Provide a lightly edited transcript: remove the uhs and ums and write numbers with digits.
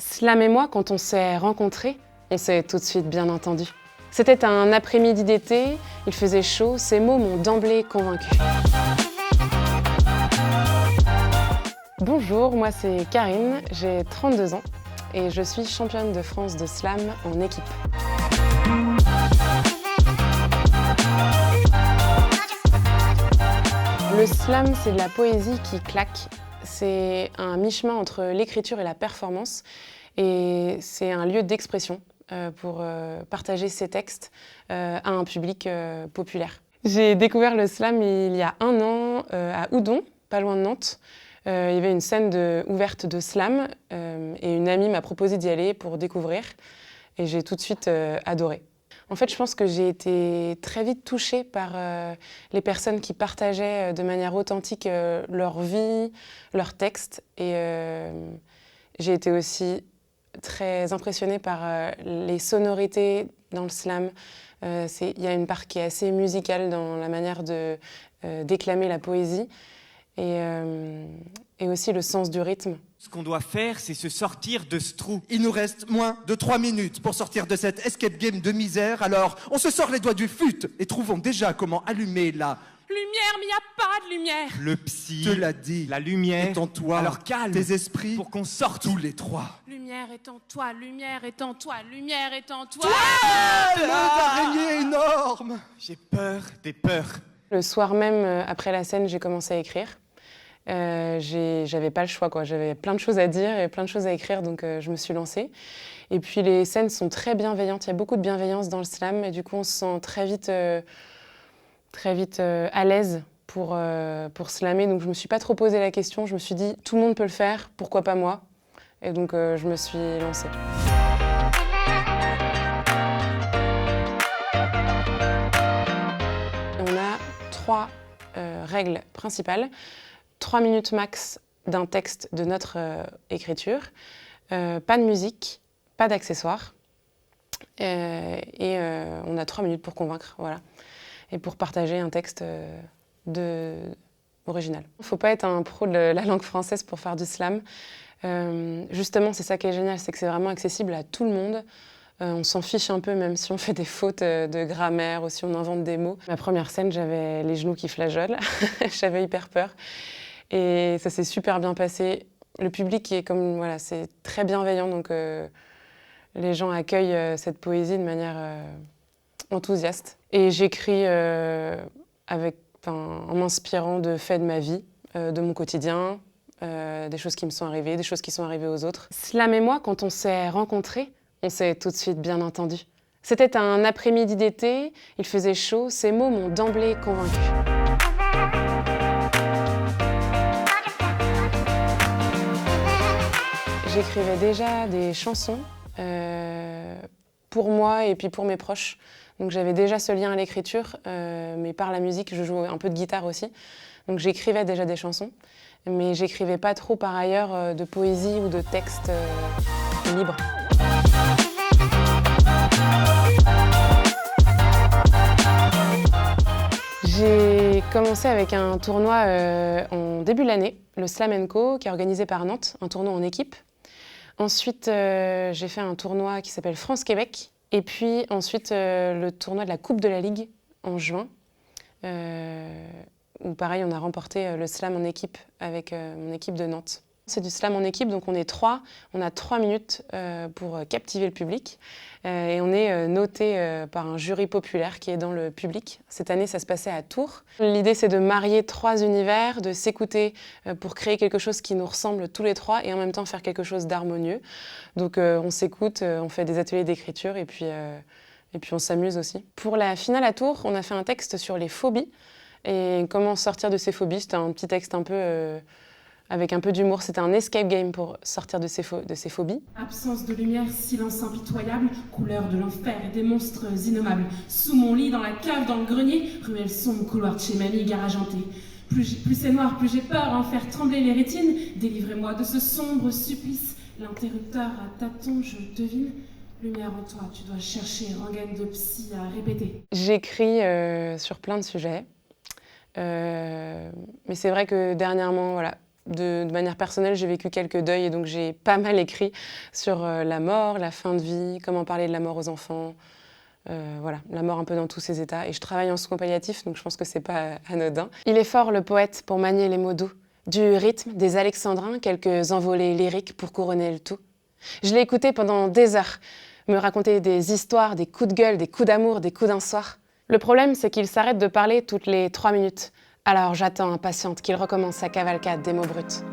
Slam et moi, quand on s'est rencontrés, on s'est tout de suite bien entendu. C'était un après-midi d'été, il faisait chaud, ces mots m'ont d'emblée convaincue. Bonjour, moi c'est Karine, j'ai 32 ans et je suis championne de France de slam en équipe. Le slam, c'est de la poésie qui claque. C'est un mi-chemin entre l'écriture et la performance et c'est un lieu d'expression pour partager ses textes à un public populaire. J'ai découvert le slam il y a 1 an à Oudon, pas loin de Nantes. Il y avait une scène ouverte de slam et une amie m'a proposé d'y aller pour découvrir et j'ai tout de suite adoré. En fait, je pense que j'ai été très vite touchée par les personnes qui partageaient de manière authentique leur vie, leurs textes. Et j'ai été aussi très impressionnée par les sonorités dans le slam. Il y a une part qui est assez musicale dans la manière de déclamer la poésie et aussi le sens du rythme. Ce qu'on doit faire, c'est se sortir de ce trou. Il nous reste moins de 3 minutes pour sortir de cette escape game de misère. Alors, on se sort les doigts du fut et trouvons déjà comment allumer la lumière, mais il n'y a pas de lumière. Le psy, te l'a dit, la lumière, est en toi. Alors calme, tes esprits, pour qu'on sorte tous les trois. Lumière est en toi, lumière est en toi, lumière est en toi. L'araignée énorme. J'ai peur des peurs. Le soir même, après la scène, j'ai commencé à écrire. J'avais pas le choix, quoi. J'avais plein de choses à dire et plein de choses à écrire, donc je me suis lancée. Et puis les scènes sont très bienveillantes, il y a beaucoup de bienveillance dans le slam, et du coup on se sent très vite à l'aise pour slammer. Donc je me suis pas trop posé la question, je me suis dit tout le monde peut le faire, pourquoi pas moi? Et donc je me suis lancée. On a 3 règles principales. 3 minutes max d'un texte de notre écriture, pas de musique, pas d'accessoires, et on a 3 minutes pour convaincre, voilà, et pour partager un texte original. Il ne faut pas être un pro de la langue française pour faire du slam. Justement, c'est ça qui est génial, c'est que c'est vraiment accessible à tout le monde. On s'en fiche un peu, même si on fait des fautes de grammaire ou si on invente des mots. Ma première scène, j'avais les genoux qui flageolent, j'avais hyper peur. Et ça s'est super bien passé. Le public est comme, voilà, c'est très bienveillant, donc les gens accueillent cette poésie de manière enthousiaste. Et j'écris en m'inspirant de faits de ma vie, de mon quotidien, des choses qui me sont arrivées, des choses qui sont arrivées aux autres. Slam et moi, quand on s'est rencontrés, on s'est tout de suite bien entendu. C'était un après-midi d'été, il faisait chaud, ces mots m'ont d'emblée convaincue. J'écrivais déjà des chansons pour moi et puis pour mes proches. Donc j'avais déjà ce lien à l'écriture, mais par la musique, je jouais un peu de guitare aussi. Donc j'écrivais déjà des chansons, mais j'écrivais pas trop par ailleurs de poésie ou de textes libres. J'ai commencé avec un tournoi en début de l'année, le Slam & Co, qui est organisé par Nantes, un tournoi en équipe. Ensuite, j'ai fait un tournoi qui s'appelle France-Québec. Et puis ensuite, le tournoi de la Coupe de la Ligue en juin, où pareil, on a remporté le slam en équipe avec mon équipe de Nantes. C'est du slam en équipe, donc on est 3. On a 3 minutes pour captiver le public. Et on est noté par un jury populaire qui est dans le public. Cette année, ça se passait à Tours. L'idée, c'est de marier 3 univers, de s'écouter pour créer quelque chose qui nous ressemble tous les 3 et en même temps faire quelque chose d'harmonieux. Donc on s'écoute, on fait des ateliers d'écriture et puis on s'amuse aussi. Pour la finale à Tours, on a fait un texte sur les phobies et comment sortir de ces phobies. C'était un petit texte un peu... avec un peu d'humour, c'était un escape game pour sortir de ses phobies. Absence de lumière, silence impitoyable, couleur de l'enfer et des monstres innommables. Sous mon lit, dans la cave, dans le grenier, ruelle sombre, couloir de chez mamie, garage hanté. Plus c'est noir, plus j'ai peur, en faire trembler les rétines. Délivrez-moi de ce sombre supplice. L'interrupteur à tâtons, je devine. Lumière en toi, tu dois chercher rengaine de psy à répéter. J'écris sur plein de sujets. Mais c'est vrai que dernièrement, voilà, de manière personnelle, j'ai vécu quelques deuils et donc j'ai pas mal écrit sur la mort, la fin de vie, comment parler de la mort aux enfants. Voilà, la mort un peu dans tous ses états. Et je travaille en soins palliatifs, donc je pense que c'est pas anodin. Il est fort, le poète, pour manier les mots doux. Du rythme, des alexandrins, quelques envolées lyriques pour couronner le tout. Je l'ai écouté pendant des heures, me raconter des histoires, des coups de gueule, des coups d'amour, des coups d'un soir. Le problème, c'est qu'il s'arrête de parler toutes les 3 minutes. Alors j'attends impatiente qu'il recommence sa cavalcade des mots bruts.